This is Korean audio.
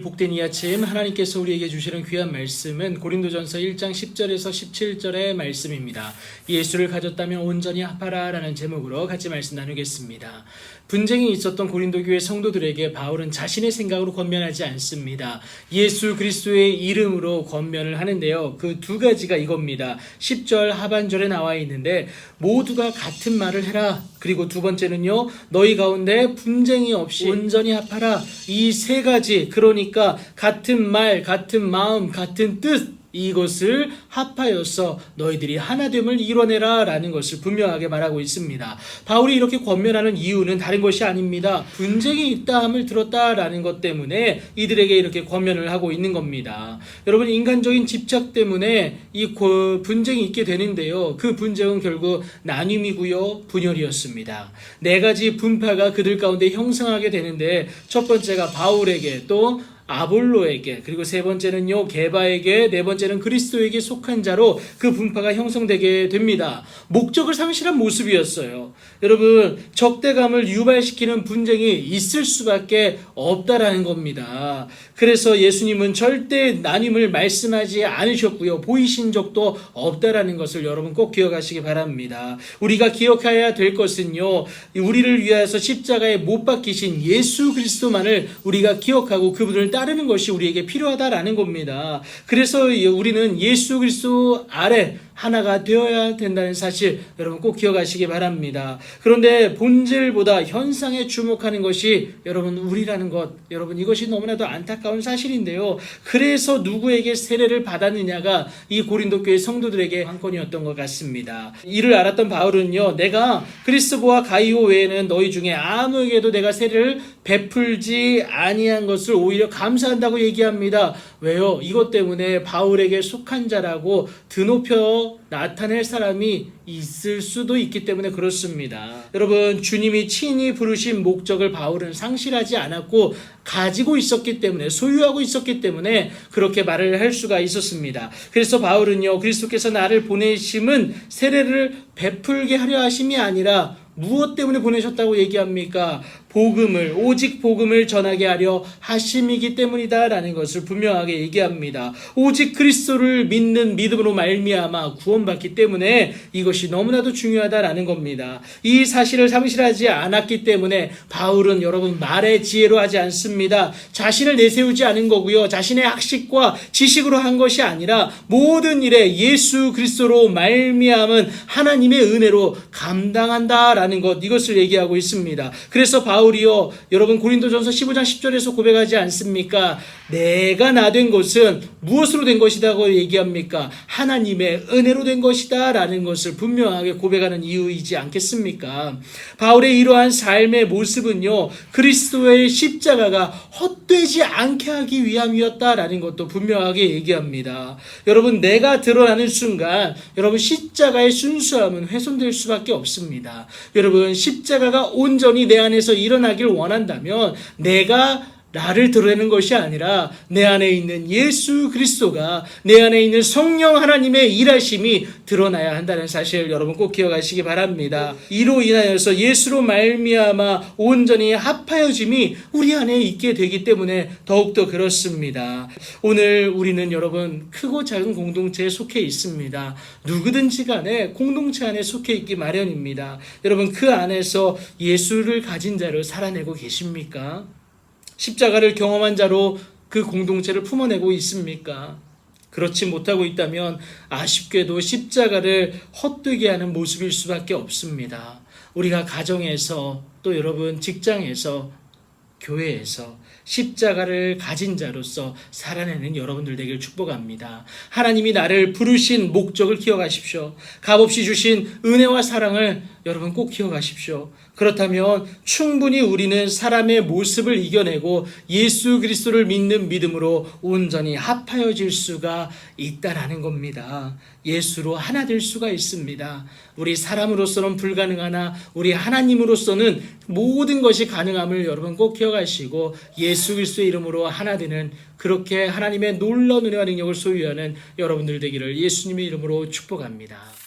복된 이 아침 하나님께서 우리에게 주시는 귀한 말씀은 고린도전서 1장 10절에서 17절의 말씀입니다. 예수를 가졌다면 온전히 합하라 라는 제목으로 같이 말씀 나누겠습니다. 분쟁이 있었던 고린도 교회 성도들에게 바울은 자신의 생각으로 권면하지 않습니다. 예수 그리스도의 이름으로 권면을 하는데요. 그 두 가지가 이겁니다. 10절 하반절에 나와 있는데 모두가 같은 말을 해라. 그리고 두 번째는요. 너희 가운데 분쟁이 없이 온전히 합하라. 이 세 가지, 그러니까 같은 말, 같은 마음, 같은 뜻, 이것을 합하여서 너희들이 하나됨을 이뤄내라 라는 것을 분명하게 말하고 있습니다. 바울이 이렇게 권면하는 이유는 다른 것이 아닙니다. 분쟁이 있다함을 들었다라는 것 때문에 이들에게 이렇게 권면을 하고 있는 겁니다. 여러분, 인간적인 집착 때문에 이 분쟁이 있게 되는데요. 그 분쟁은 결국 나눔이고요, 분열이었습니다. 네 가지 분파가 그들 가운데 형성하게 되는데 첫 번째가 바울에게, 또 아볼로에게, 그리고 세 번째는요 게바에게, 네 번째는 그리스도에게 속한 자로 그 분파가 형성되게 됩니다. 목적을 상실한 모습이었어요. 여러분, 적대감을 유발시키는 분쟁이 있을 수밖에 없다라는 겁니다. 그래서 예수님은 절대 나눔을 말씀하지 않으셨고요, 보이신 적도 없다라는 것을 여러분 꼭 기억하시기 바랍니다. 우리가 기억해야 될 것은요, 우리를 위하여서 십자가에 못 박히신 예수 그리스도만을 우리가 기억하고 그분을 따르는 것이 우리에게 필요하다라는 겁니다. 그래서 우리는 예수 그리스도 아래 하나가 되어야 된다는 사실 여러분 꼭 기억하시기 바랍니다. 그런데 본질보다 현상에 주목하는 것이 여러분 우리라는 것, 여러분 이것이 너무나도 안타까운 사실인데요. 그래서 누구에게 세례를 받았느냐가 이 고린도 교회 성도들에게 관건이었던 것 같습니다. 이를 알았던 바울은요, 내가 크리스보와 가이오 외에는 너희 중에 아무에게도 내가 세례를 베풀지 아니한 것을 오히려 감사한다고 얘기합니다. 왜요? 이것 때문에 바울에게 속한 자라고 드높여 나타낼 사람이 있을 수도 있기 때문에 그렇습니다. 여러분, 주님이 친히 부르신 목적을 바울은 상실하지 않았고 가지고 있었기 때문에, 소유하고 있었기 때문에 그렇게 말을 할 수가 있었습니다. 그래서 바울은요, 그리스도께서 나를 보내심은 세례를 베풀게 하려 하심이 아니라 무엇 때문에 보내셨다고 얘기합니까? 복음을, 오직 복음을 전하게 하려 하심이기 때문이다 라는 것을 분명하게 얘기합니다. 오직 그리스도를 믿는 믿음으로 말미암아 구원받기 때문에 이것이 너무나도 중요하다라는 겁니다. 이 사실을 상실하지 않았기 때문에 바울은 여러분 말의 지혜로 하지 않습니다. 자신을 내세우지 않은 거고요, 자신의 학식과 지식으로 한 것이 아니라 모든 일에 예수 그리스도로 말미암은 하나님의 은혜로 감당한다라는 것, 이것을 얘기하고 있습니다. 그래서 바울이요, 여러분 고린도전서 15장 10절에서 고백하지 않습니까? 내가 나 된 것은 무엇으로 된 것이라고 얘기합니까? 하나님의 은혜로 된 것이다 라는 것을 분명하게 고백하는 이유이지 않겠습니까? 바울의 이러한 삶의 모습은요, 그리스도의 십자가가 헛되지 않게 하기 위함이었다라는 것도 분명하게 얘기합니다. 여러분, 내가 드러나는 순간 여러분 십자가의 순수함은 훼손될 수밖에 없습니다. 여러분, 십자가가 온전히 내 안에서 일어나길 원한다면 내가 나를 드러내는 것이 아니라 내 안에 있는 예수 그리스도가, 내 안에 있는 성령 하나님의 일하심이 드러나야 한다는 사실 여러분 꼭 기억하시기 바랍니다. 이로 인하여서 예수로 말미암아 온전히 합하여짐이 우리 안에 있게 되기 때문에 더욱더 그렇습니다. 오늘 우리는 여러분 크고 작은 공동체에 속해 있습니다. 누구든지 간에 공동체 안에 속해 있기 마련입니다. 여러분, 그 안에서 예수를 가진 자로 살아내고 계십니까? 십자가를 경험한 자로 그 공동체를 품어내고 있습니까? 그렇지 못하고 있다면 아쉽게도 십자가를 헛되게 하는 모습일 수밖에 없습니다. 우리가 가정에서, 또 여러분 직장에서, 교회에서 십자가를 가진 자로서 살아내는 여러분들 되길 축복합니다. 하나님이 나를 부르신 목적을 기억하십시오. 값없이 주신 은혜와 사랑을 여러분 꼭 기억하십시오. 그렇다면 충분히 우리는 사람의 모습을 이겨내고 예수 그리스도를 믿는 믿음으로 온전히 합하여질 수가 있다라는 겁니다. 예수로 하나 될 수가 있습니다. 우리 사람으로서는 불가능하나 우리 하나님으로서는 모든 것이 가능함을 여러분 꼭 기억하시고 예수 그리스도의 이름으로 하나 되는, 그렇게 하나님의 놀라운 은혜와 능력을 소유하는 여러분들 되기를 예수님의 이름으로 축복합니다.